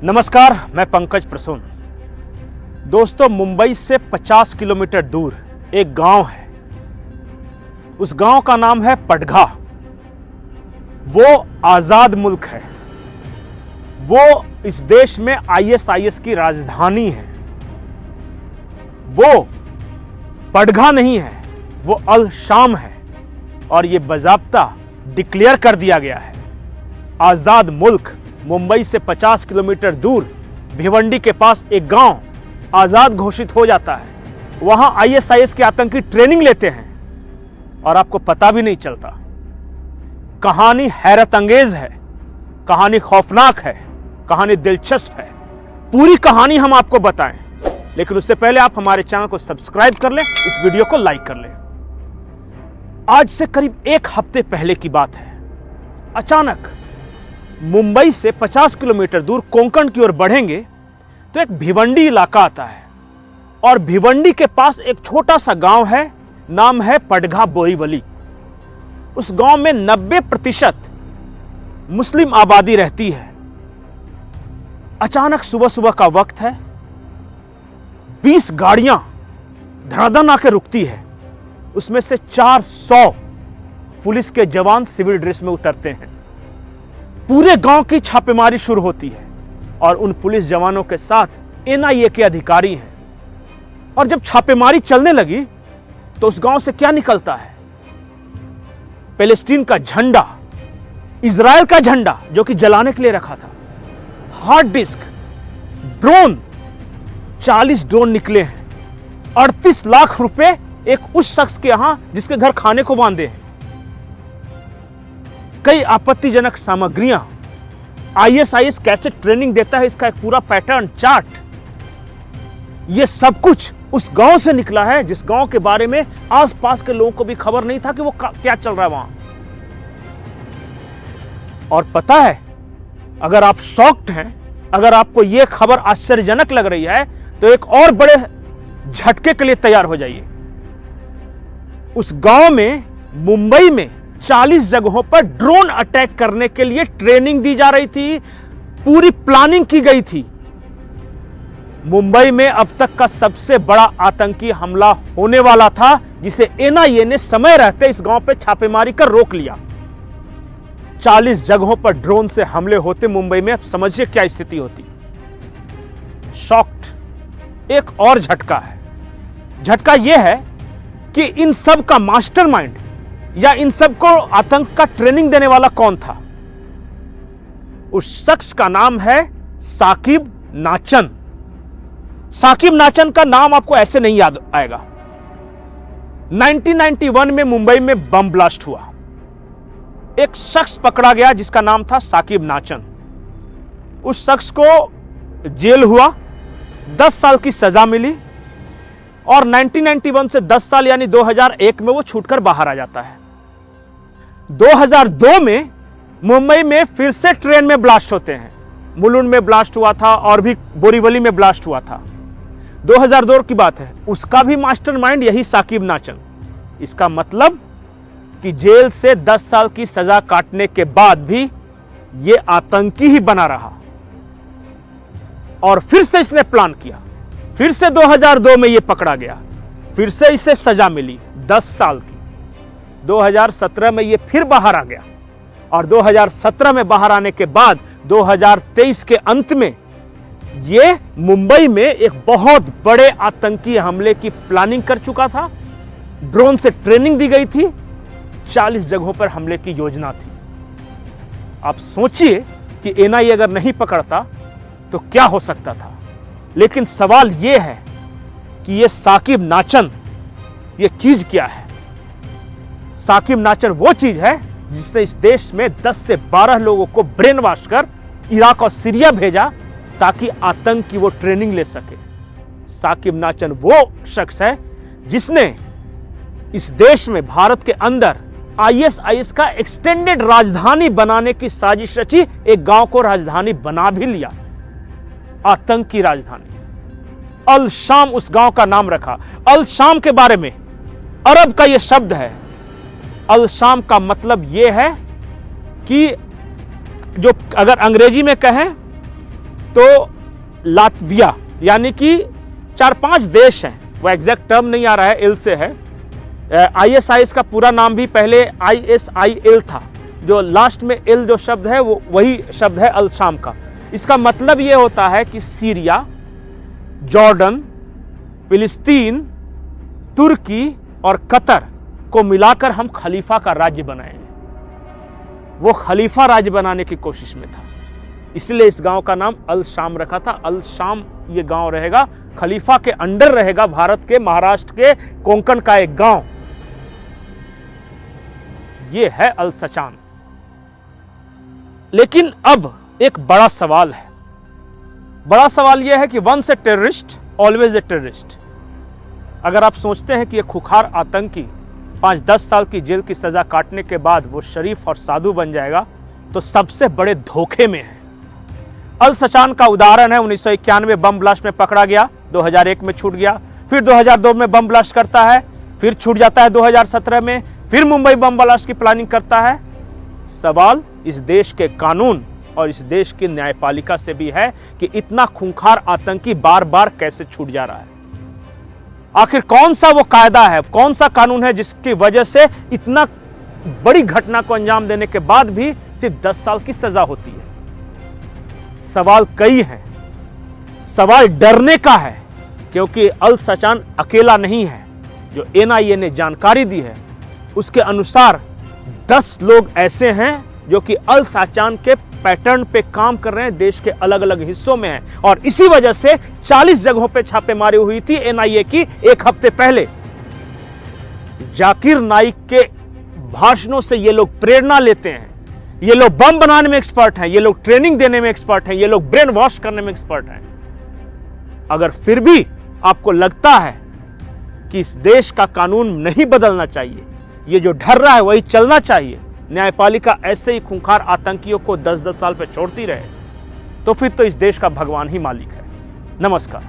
नमस्कार, मैं पंकज प्रसून। दोस्तों, मुंबई से 50 किलोमीटर दूर एक गांव है। उस गांव का नाम है पडघा। वो आजाद मुल्क है। वो इस देश में आईएसआईएस की राजधानी है। वो पडघा नहीं है, वो अल शाम है। और ये बाज़ाब्ता डिक्लेयर कर दिया गया है। आजाद मुल्क मुंबई से 50 किलोमीटर दूर भिवंडी के पास एक गांव आजाद घोषित हो जाता है। वहां आईएसआईएस के आतंकी ट्रेनिंग लेते हैं और आपको पता भी नहीं चलता। कहानी हैरत अंगेज है, कहानी खौफनाक है, कहानी दिलचस्प है। पूरी कहानी हम आपको बताएं, लेकिन उससे पहले आप हमारे चैनल को सब्सक्राइब कर लें, इस वीडियो को लाइक कर लें। आज से करीब एक हफ्ते पहले की बात है। अचानक मुंबई से 50 किलोमीटर दूर कोंकण की ओर बढ़ेंगे तो एक भिवंडी इलाका आता है। और भिवंडी के पास एक छोटा सा गांव है, नाम है पडघा बोरीवली। उस गांव में 90% मुस्लिम आबादी रहती है। अचानक सुबह सुबह का वक्त है, 20 गाड़ियां धड़ाधड़ आके रुकती है। उसमें से 400 पुलिस के जवान सिविल ड्रेस में उतरते हैं। पूरे गांव की छापेमारी शुरू होती है और उन पुलिस जवानों के साथ एनआईए के अधिकारी हैं। और जब छापेमारी चलने लगी तो उस गांव से क्या निकलता है? पैलेस्टीन का झंडा, इजराइल का झंडा जो कि जलाने के लिए रखा था, हार्ड डिस्क, ड्रोन, 40 ड्रोन निकले हैं। 38 लाख रुपए एक उस शख्स के यहां जिसके घर खाने को बांधे हैं। कई आपत्तिजनक सामग्रियां, आईएसआईएस कैसे ट्रेनिंग देता है इसका एक पूरा पैटर्न चार्ट, यह सब कुछ उस गांव से निकला है जिस गांव के बारे में आसपास के लोगों को भी खबर नहीं था कि वो क्या चल रहा है वहां। और पता है, अगर आप शॉक्ड हैं, अगर आपको यह खबर आश्चर्यजनक लग रही है, तो एक और बड़े झटके के लिए तैयार हो जाइए। उस गांव में, मुंबई में 40 जगहों पर ड्रोन अटैक करने के लिए ट्रेनिंग दी जा रही थी, पूरी प्लानिंग की गई थी। मुंबई में अब तक का सबसे बड़ा आतंकी हमला होने वाला था, जिसे एनआईए ने समय रहते इस गांव पर छापेमारी कर रोक लिया। 40 जगहों पर ड्रोन से हमले होते मुंबई में। अब समझिए क्या स्थिति होती। शॉक्ड। एक और झटका है। झटका यह है कि इन सब का मास्टरमाइंड या इन सबको आतंक का ट्रेनिंग देने वाला कौन था? उस शख्स का नाम है साकिब नाचन। साकिब नाचन का नाम आपको ऐसे नहीं याद आएगा। 1991 में मुंबई में बम ब्लास्ट हुआ। एक शख्स पकड़ा गया जिसका नाम था साकिब नाचन। उस शख्स को जेल हुआ, 10 साल की सजा मिली और 1991 से 10 साल यानी 2001 में वो छूटकर बाहर आ जाता है। 2002 में मुंबई में फिर से ट्रेन में ब्लास्ट होते हैं। मुलुंड में ब्लास्ट हुआ था और भी बोरीवली में ब्लास्ट हुआ था। 2002 की बात है। उसका भी मास्टरमाइंड यही साकिब नाचन। इसका मतलब कि जेल से 10 साल की सजा काटने के बाद भी ये आतंकी ही बना रहा और फिर से इसने प्लान किया। फिर से 2002 में ये पकड़ा गया, फिर से इसे सजा मिली 10 साल की। 2017 में ये फिर बाहर आ गया और 2017 में बाहर आने के बाद 2023 के अंत में ये मुंबई में एक बहुत बड़े आतंकी हमले की प्लानिंग कर चुका था। ड्रोन से ट्रेनिंग दी गई थी, 40 जगहों पर हमले की योजना थी। आप सोचिए कि एनआईए अगर नहीं पकड़ता तो क्या हो सकता था। लेकिन सवाल यह है कि यह साकिब नाचन, यह चीज क्या है? साकिब नाचन वो चीज है जिसने इस देश में 10 से 12 लोगों को ब्रेन वॉश कर इराक और सीरिया भेजा ताकि आतंक की वो ट्रेनिंग ले सके। साकिब नाचन वो शख्स है जिसने इस देश में, भारत के अंदर आईएसआईएस का एक्सटेंडेड राजधानी बनाने की साजिश रची। एक गांव को राजधानी बना भी लिया, आतंक की राजधानी। अल शाम उस गांव का नाम रखा। अल शाम के बारे में अरब का यह शब्द है। अल शाम का मतलब यह है कि जो अगर अंग्रेजी में कहें तो लातविया, यानी कि 4-5 देश हैं, वो एग्जैक्ट टर्म नहीं आ रहा है, इल से है। ISIS का पूरा नाम भी पहले ISIL था, जो लास्ट में इल जो शब्द है वो वही शब्द है अल शाम का। इसका मतलब ये होता है कि सीरिया, जॉर्डन, फिलिस्तीन, तुर्की और कतर को मिलाकर हम खलीफा का राज्य बनाएंगे। वो खलीफा राज्य बनाने की कोशिश में था, इसलिए इस गांव का नाम अल शाम रखा था। अल शाम ये गांव रहेगा, खलीफा के अंडर रहेगा, भारत के महाराष्ट्र के कोंकण का एक गांव। ये है अल सचान। लेकिन अब एक बड़ा सवाल है। बड़ा सवाल यह है कि once a terrorist always a terrorist. अगर आप सोचते हैं कि यह खुखार आतंकी 5-10 साल की जेल की सजा काटने के बाद वो शरीफ और साधु बन जाएगा, तो सबसे बड़े धोखे में है। अल सचान का उदाहरण है 1991 बम ब्लास्ट में पकड़ा गया, 2001 में छूट गया, फिर 2002 में बम ब्लास्ट करता है, फिर छूट जाता है 2017 में, फिर मुंबई बम ब्लास्ट की प्लानिंग करता है। सवाल इस देश के कानून और इस देश की न्यायपालिका से भी है कि इतना खूंखार आतंकी बार बार कैसे छूट जा रहा है। आखिर कौन सा वो कायदा है, कौन सा कानून है जिसकी वजह से इतना बड़ी घटना को अंजाम देने के बाद भी सिर्फ 10 साल की सजा होती है। सवाल कई हैं। सवाल डरने का है, क्योंकि अल सचान अकेला नहीं है। जो NIA ने जानकारी दी है उसके अनुसार 10 लोग ऐसे हैं जो कि अल सचान के पैटर्न पे काम कर रहे हैं, देश के अलग अलग हिस्सों में हैं, और इसी वजह से 40 जगहों पे छापेमारी हुई थी NIA की 1 हफ्ते पहले। जाकिर नाइक के भाषणों से ये लोग प्रेरणा लेते हैं। ये लोग बम बनाने में एक्सपर्ट हैं, ये लोग ट्रेनिंग देने में एक्सपर्ट हैं, ये लोग ब्रेन वॉश करने में एक्सपर्ट हैं। अगर फिर भी आपको लगता है कि इस देश का कानून नहीं बदलना चाहिए, ये जो ढर रहा है वही चलना चाहिए, न्यायपालिका ऐसे ही खूंखार आतंकियों को 10-10 साल पे छोड़ती रहे, तो फिर तो इस देश का भगवान ही मालिक है। नमस्कार।